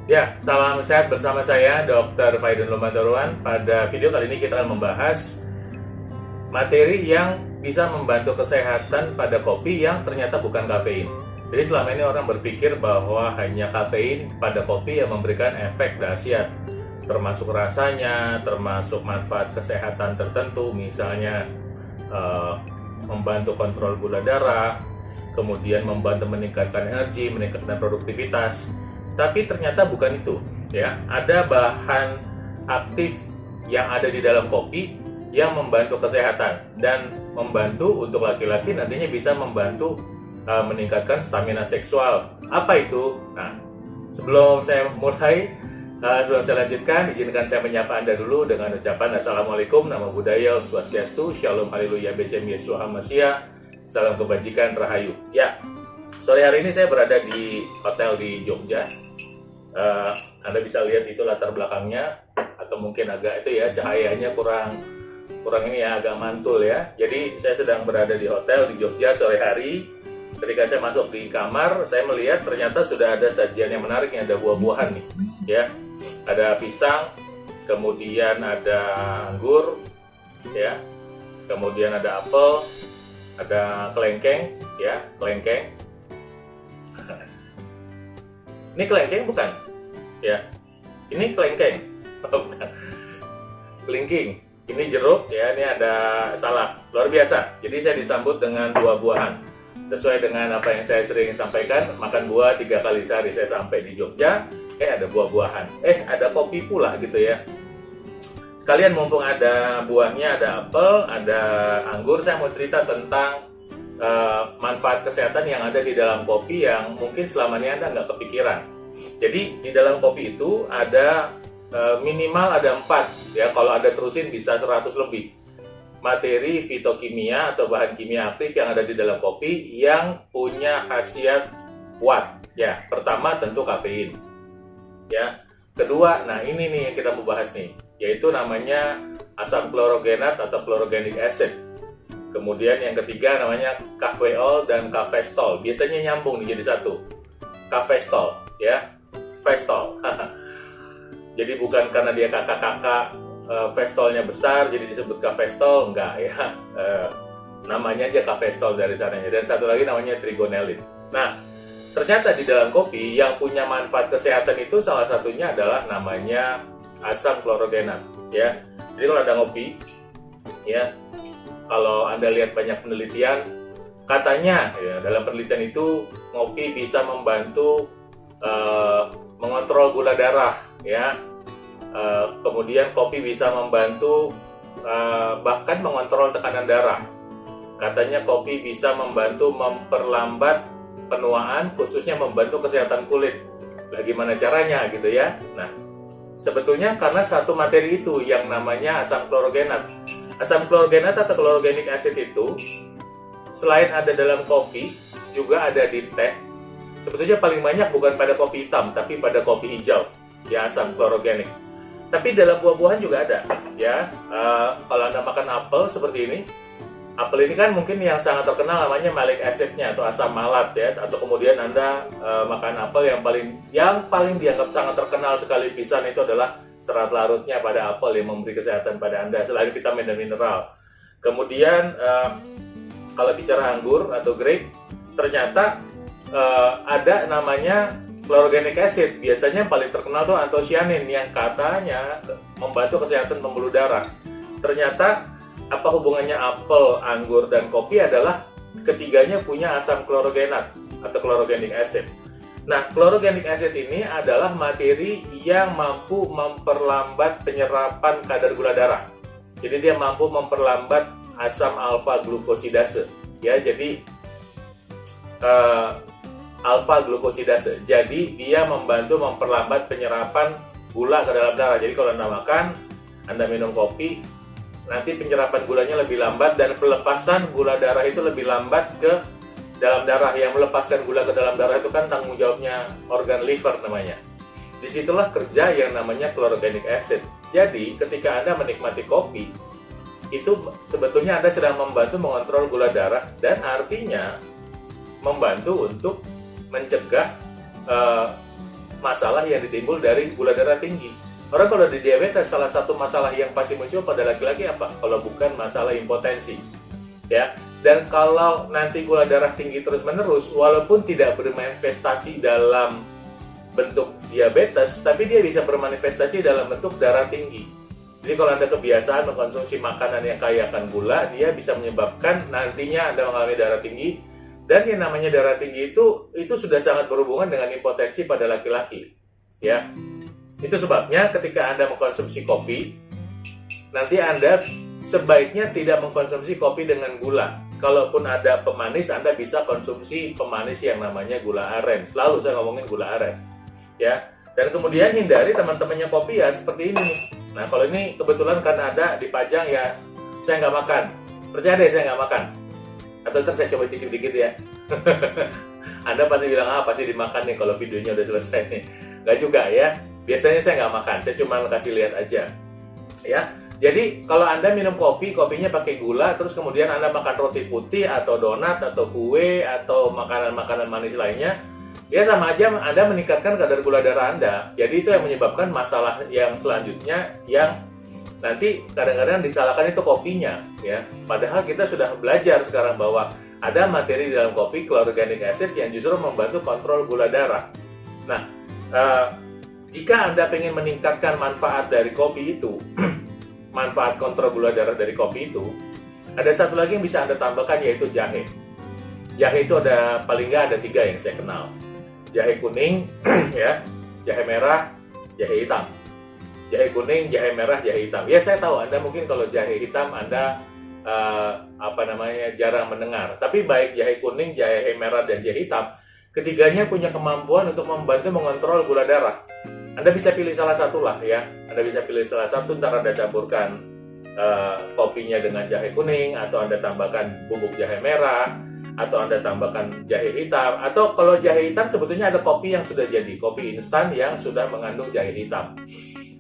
Ya, salam sehat bersama saya Dr. Faidun Lumaturuan. Pada video kali ini kita akan membahas materi yang bisa membantu kesehatan pada kopi yang ternyata bukan kafein. Jadi selama ini orang berpikir bahwa hanya kafein pada kopi yang memberikan efek dahsyat, termasuk rasanya, termasuk manfaat kesehatan tertentu, misalnya membantu kontrol gula darah, kemudian membantu meningkatkan energi, meningkatkan produktivitas. Tapi ternyata bukan itu, ya. Ada bahan aktif yang ada di dalam kopi yang membantu kesehatan dan membantu untuk laki-laki nantinya bisa membantu meningkatkan stamina seksual. Apa itu? Nah, sebelum saya mulai, sebelum saya lanjutkan, izinkan saya menyapa Anda dulu dengan ucapan Assalamualaikum, Namo Buddhaya, Om Swastiastu, Shalom, Haleluya, Besem Yesus Hamasia, salam kebajikan, Rahayu. Ya, sore hari ini saya berada di hotel di Jogja. Anda bisa lihat itu latar belakangnya, atau mungkin agak itu ya, cahayanya kurang ini ya, agak mantul ya. Jadi saya sedang berada di hotel di Jogja sore hari. Ketika saya masuk di kamar, saya melihat ternyata sudah ada sajian yang menarik, ada buah-buahan nih ya. Ada pisang, kemudian ada anggur ya, kemudian ada apel, ada kelengkeng ya, kelengkeng. Ini kelengkeng bukan? Ya, ini kelengkeng. Bukan. Kelingking. Ini jeruk ya, ini ada salak. Luar biasa. Jadi saya disambut dengan buah-buahan. Sesuai dengan apa yang saya sering sampaikan, makan buah 3 kali sehari. Saya sampai di Jogja, ada buah-buahan. Ada kopi pula gitu ya. Sekalian mumpung ada buahnya, ada apel, ada anggur, saya mau cerita tentang manfaat kesehatan yang ada di dalam kopi yang mungkin selama ini Anda nggak kepikiran. Jadi di dalam kopi itu ada minimal ada 4 ya, kalau ada terusin bisa 100 lebih materi fitokimia atau bahan kimia aktif yang ada di dalam kopi yang punya khasiat kuat ya. Pertama tentu kafein ya. Kedua, nah ini nih yang kita mau bahas nih, yaitu namanya asam klorogenat atau chlorogenic acid. Kemudian yang ketiga namanya KWO dan kafestol. Biasanya nyambung nih jadi satu. Kafestol ya. Festol. Jadi bukan karena dia kakak-kakak festolnya besar jadi disebut kafestol, enggak ya. Namanya aja kafestol dari sananya. Dan satu lagi namanya trigonelin. Nah, ternyata di dalam kopi yang punya manfaat kesehatan itu salah satunya adalah namanya asam klorogenat ya. Jadi kalau ada kopi ya, kalau Anda lihat banyak penelitian, katanya ya, dalam penelitian itu ngopi bisa membantu mengontrol gula darah ya. Kemudian kopi bisa membantu bahkan mengontrol tekanan darah. Katanya kopi bisa membantu memperlambat penuaan, khususnya membantu kesehatan kulit. Bagaimana caranya gitu ya. Nah, sebetulnya karena satu materi itu yang namanya asam klorogenat. Asam klorogenat atau chlorogenic acid itu selain ada dalam kopi, juga ada di teh. Sebetulnya paling banyak bukan pada kopi hitam, tapi pada kopi hijau, ya, asam klorogenik. Tapi dalam buah-buahan juga ada, ya. Kalau Anda makan apel seperti ini, apel ini kan mungkin yang sangat terkenal namanya malic acid-nya atau asam malat, ya. Atau kemudian Anda makan apel yang paling dianggap sangat terkenal sekali pisan itu adalah serat larutnya pada apel yang memberi kesehatan pada Anda selain vitamin dan mineral. Kemudian kalau bicara anggur atau grape, ternyata ada namanya chlorogenic acid. Biasanya yang paling terkenal tuh antosianin yang katanya membantu kesehatan pembuluh darah. Ternyata apa hubungannya apel, anggur, dan kopi adalah ketiganya punya asam klorogenat atau chlorogenic acid. Nah, chlorogenic acid ini adalah materi yang mampu memperlambat penyerapan kadar gula darah. Jadi dia mampu memperlambat asam alfa glukosidase. Ya, jadi alfa glukosidase. Jadi dia membantu memperlambat penyerapan gula ke dalam darah. Jadi kalau Anda makan, Anda minum kopi, nanti penyerapan gulanya lebih lambat dan pelepasan gula darah itu lebih lambat ke dalam darah. Yang melepaskan gula ke dalam darah itu kan tanggung jawabnya organ liver namanya. Disitulah kerja yang namanya chlorogenic acid. Jadi ketika Anda menikmati kopi, itu sebetulnya Anda sedang membantu mengontrol gula darah dan artinya membantu untuk mencegah masalah yang ditimbul dari gula darah tinggi. Orang kalau di diabetes, salah satu masalah yang pasti muncul pada laki-laki apa? Kalau bukan masalah impotensi. Ya. Dan kalau nanti gula darah tinggi terus-menerus, walaupun tidak bermanifestasi dalam bentuk diabetes, tapi dia bisa bermanifestasi dalam bentuk darah tinggi. Jadi kalau Anda kebiasaan mengkonsumsi makanan yang kaya akan gula, dia bisa menyebabkan nantinya Anda mengalami darah tinggi. Dan yang namanya darah tinggi itu sudah sangat berhubungan dengan impotensi pada laki-laki. Ya, itu sebabnya ketika Anda mengkonsumsi kopi, nanti Anda sebaiknya tidak mengkonsumsi kopi dengan gula. Kalaupun ada pemanis, Anda bisa konsumsi pemanis yang namanya gula aren. Selalu saya ngomongin gula aren. Ya. Dan kemudian hindari teman-temannya kopi ya seperti ini. Nah, kalau ini kebetulan karena ada dipajang ya, saya nggak makan. Percaya deh, saya nggak makan. Atau ntar saya coba cicip dikit ya. Anda pasti bilang, pasti dimakan nih kalau videonya udah selesai nih. Nggak juga ya. Biasanya saya nggak makan, saya cuma kasih lihat aja. Ya. Jadi kalau Anda minum kopi, kopinya pakai gula, terus kemudian Anda makan roti putih atau donat atau kue atau makanan-makanan manis lainnya, ya sama aja Anda meningkatkan kadar gula darah Anda. Jadi itu yang menyebabkan masalah yang selanjutnya yang nanti kadang-kadang disalahkan itu kopinya, ya. Padahal kita sudah belajar sekarang bahwa ada materi di dalam kopi, chlorogenic acid, yang justru membantu kontrol gula darah. Nah, jika Anda ingin meningkatkan manfaat dari kopi itu, manfaat kontrol gula darah dari kopi itu, ada satu lagi yang bisa Anda tambahkan, yaitu jahe. Jahe itu ada, paling nggak ada 3 yang saya kenal. Jahe kuning, ya, jahe merah, jahe hitam. Jahe kuning, jahe merah, jahe hitam. Ya, saya tahu Anda mungkin kalau jahe hitam Anda jarang mendengar. Tapi baik jahe kuning, jahe merah, dan jahe hitam, ketiganya punya kemampuan untuk membantu mengontrol gula darah. Anda bisa pilih salah satu lah ya. Anda bisa pilih salah satu, ntar Anda campurkan kopinya dengan jahe kuning, atau Anda tambahkan bubuk jahe merah, atau Anda tambahkan jahe hitam. Atau kalau jahe hitam sebetulnya ada kopi yang sudah jadi, kopi instan yang sudah mengandung jahe hitam.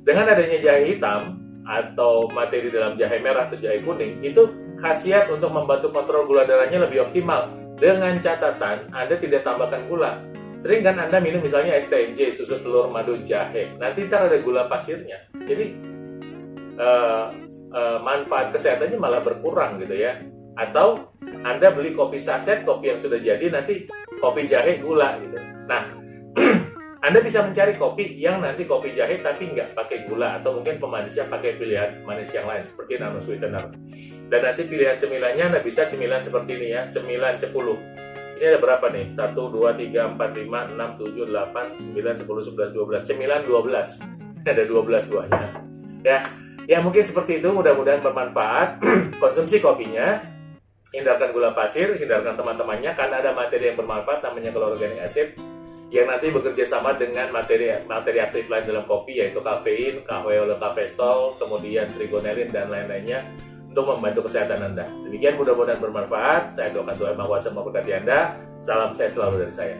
Dengan adanya jahe hitam atau materi dalam jahe merah atau jahe kuning, itu khasiat untuk membantu kontrol gula darahnya lebih optimal. Dengan catatan Anda tidak tambahkan gula. Sering kan Anda minum misalnya STMJ, susu telur madu jahe, nanti ntar ada gula pasirnya. Jadi manfaat kesehatannya malah berkurang gitu ya. Atau Anda beli kopi saset, kopi yang sudah jadi, nanti kopi jahe gula gitu. Nah, Anda bisa mencari kopi yang nanti kopi jahe tapi nggak pakai gula, atau mungkin pemanisnya pakai pilihan manis yang lain seperti nano sweetener. Dan nanti pilihan cemilannya Anda bisa cemilan seperti ini ya, cemilan 10. Ini ada berapa nih? 1, 2, 3, 4, 5, 6, 7, 8, 9, 10, 11, 12. Cemilan 12. Ada 12 buahnya. Ya mungkin seperti itu, mudah-mudahan bermanfaat. Konsumsi kopinya, hindarkan gula pasir, hindarkan teman-temannya, karena ada materi yang bermanfaat namanya chlorogenic acid, yang nanti bekerja sama dengan materi aktif lain dalam kopi, yaitu kafein, kafestol, kemudian trigonelin, dan lain-lainnya, untuk membantu kesehatan Anda. Demikian, mudah-mudahan bermanfaat. Saya doakan Tuhan Maha Kuasa memberkati Anda. Salam sehat selalu dari saya.